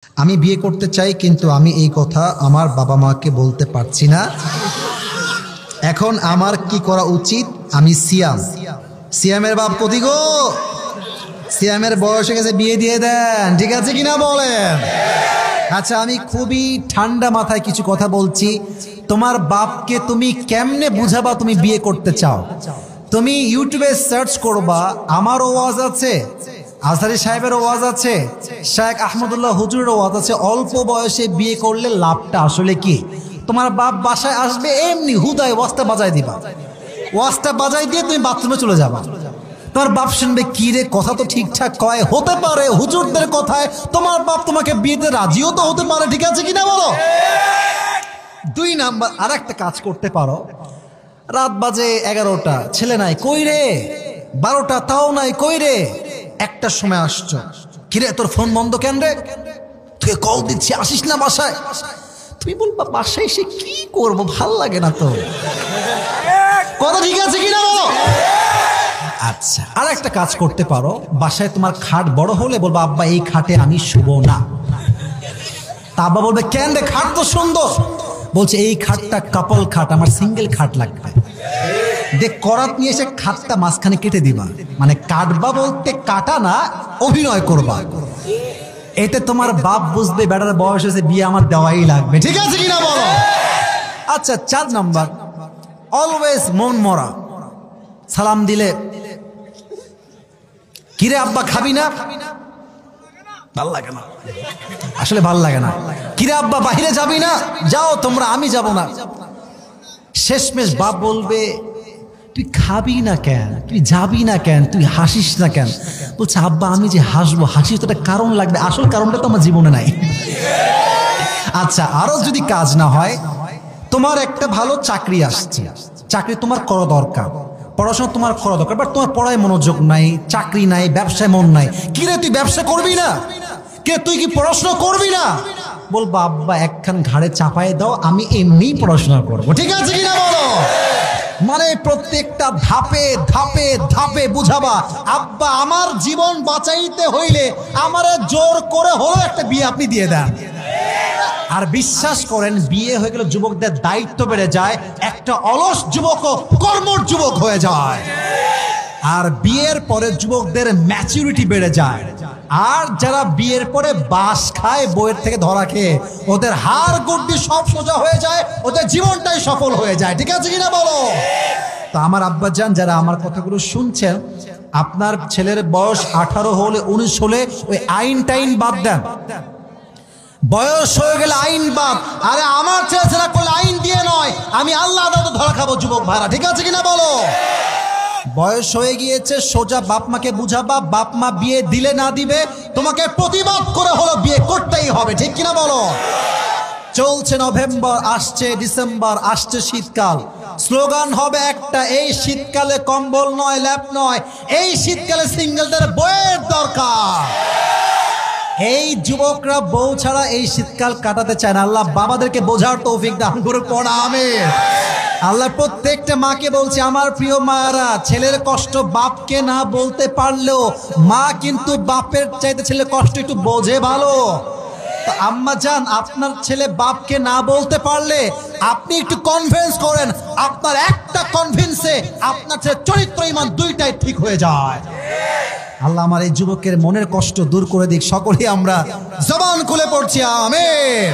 আমি বিয়ে করতে চাই, কিন্তু আমি এই কথা আমার বাবা মাকে বলতে পারছি না। এখন আমার কি করা উচিত? আমি সিয়ামের বাপ কতি গো, সিয়ামের বয়স হয়ে গেছে, বিয়ে দিয়ে দেন, ঠিক আছে কিনা বলেন? আচ্ছা, আমি খুবই ঠান্ডা মাথায় কিছু কথা বলছি। তোমার বাপকে তুমি কেমনে বুঝাবা তুমি বিয়ে করতে চাও? তুমি ইউটিউবে সার্চ করবা, আমার ওয়াজ আছে, আজহারী সাহেবের ওয়াজ আছে, শেখ আহমদুল্লাহ হুজুরের ওয়াজ আছে, অল্প বয়সে বিয়ে করলে লাভটা আসলে কি। তোমার বাপ বাসায় আসবে, এমনি হুদায় ওয়াজটা বাজায় দিবা, ওয়াজটা বাজাই দিয়ে তুমি বাথরুমে চলে যাবা। তোমার বাপ শুনবে, কি রে, কথা তো ঠিকঠাক কয়, হতে পারে হুজুরদের কথায় তোমার বাপ তোমাকে বিয়েতে রাজিও তো হতে পারে, ঠিক আছে কিনা বলো? 2 নাম্বার, আর একটা কাজ করতে পারো। রাত বাজে 11টা, ছেলে নাই, কই রে? 12টা, তাও নাই, কই রে? 1টার সময় আসছো, কিরে তোর ফোন বন্ধ কেন রে? তুই কল দিচ্ছি, আসিস না বাসায়। তুমি বলবা, বাসায় এসে কি করবো, ভাল লাগে না তো। কথা ঠিক আছে কিনা বলো? আচ্ছা, আর একটা কাজ করতে পারো। বাসায় তোমার খাট বড় হলে বলবা, আব্বা এই খাটে আমি শুবো না। তা আব্বা বলবে, কেন রে, খাট তো সুন্দর। বলছে, এই খাটটা কাপল খাট, আমার সিঙ্গেল খাট লাগবে। দেখ, করাত নিয়ে এসে খাটটা মাঝখানে কেটে দিবা, মানে কাটবা বলতে কাটা না, অভিনয় করবা। এতে তোমার বাপ বুঝবে বেটার বয়স হয়েছে, বিয়ে আমার দেওয়াই লাগবে, ঠিক আছে কিনা বলো? আচ্ছা, 4 নাম্বার, অলওয়েজ মন মরা। সালাম দিলে, কিরে আব্বা খাবি না? ভাল লাগে না, আসলে ভাল লাগে না। কিরে আব্বা বাহিরে যাবি না? যাও তোমরা, আমি যাব না। শেষমেশ বাপ বলবে, তুই খাবি না কেন, তুই যাবি না কেন, তুই হাসিস না কেন? বলছে, আব্বা আমি যে হাসবো, হাসির তো একটা কারণ লাগবে, আসল কারণটা তো আমার জীবনে নাই। আচ্ছা, আরো যদি কাজ না হয়, তোমার একটা ভালো চাকরি আসছে, চাকরি তোমার করা দরকার, পড়াশোনা তোমার করা দরকার, বাট তোমার পড়ায় মনোযোগ নাই, চাকরি নাই, ব্যবসায় মন নাই। কি রে, তুই ব্যবসা করবি না? কে, তুই কি পড়াশোনা করবি না? বলবো, আব্বা একখান ঘাড়ে চাপায় দাও, আমি এমনি পড়াশোনা করবো, ঠিক আছে কিনা বলো? মানে প্রত্যেকটা ধাপে ধাপে ধাপে বুঝাবা, আব্বা আমার জীবন বাঁচাইতে হইলে আমারে জোর করে হলো একটা বিয়ে আপনি দিয়ে দেন। আর বিশ্বাস করেন, বিয়ে হয়ে গেলে যুবকদের দায়িত্ব বেড়ে যায়, একটা অলস যুবকও কর্মঠ যুবক হয়ে যায়। আর বিয়ের পরে যুবকদের ম্যাচুরিটি বেড়ে যায়। আর যারা বিয়ের পরে বাস খায়, বইয়ের থেকে ধরা খেয়ে, ওদের হাড় গুড্ডি সব সোজা হয়ে যায়, ওদের জীবনটাই সফল হয়ে যায়, ঠিক আছে কিনা বলো? তো আমার আব্বাজান, যারা আমার কথাগুলো শুনছেন, আপনার ছেলের বয়স 18 হলে, 19 হলে ওই আইন টাইন বাদ দেন। বয়স হয়ে গেলে আইন বাদ। আরে আমার ছেলেরা করলে আইন দিয়ে নয়, আমি আল্লাহ আদালতে ধরা খাবো যুবক ভাইরা, ঠিক আছে কিনা বলো? বয়স হয়ে গিয়েছে, সোজা বাপ মাকে বুঝাবা, বাপ মা বিয়ে দিলে না দিবে, তোমাকে প্রতিবাদ করে হলো বিয়ে করতেই হবে, ঠিক কিনা বলো? চলছে নভেম্বর, আসছে ডিসেম্বর, আসছে শীতকাল, স্লোগান হবে একটা, এই শীতকালে কম্বল নয়, ল্যাপ নয়, এই শীতকালে সিঙ্গেলদের বইয়ের দরকার। এই যুবকরা বউ ছাড়া এই শীতকাল কাটাতে চায় না। আল্লাহ বাবাদেরকে বোঝার তৌফিক দান করুক, পড়া আমিন। আল্লাহ প্রত্যেকটা মাকে বলছে, আমার প্রিয় মায়েরা, ছেলের কষ্ট বাপকে না বলতে পারলেও মা কিন্তু বাপের চাইতে ছেলের কষ্ট একটু বোঝে ভালো। তো আম্মা জান, আপনার ছেলে বাপকে না বলতে পারলে আপনি একটু কনভিন্স করেন, আপনার একটা কনভিন্সে আপনার ছেলে চরিত্র ইমান দুইটাই ঠিক হয়ে যায়। আল্লাহ আমার এই যুবকের মনের কষ্ট দূর করে দিক। সকলেই আমরা জবান খুলে পড়ছি আমিন।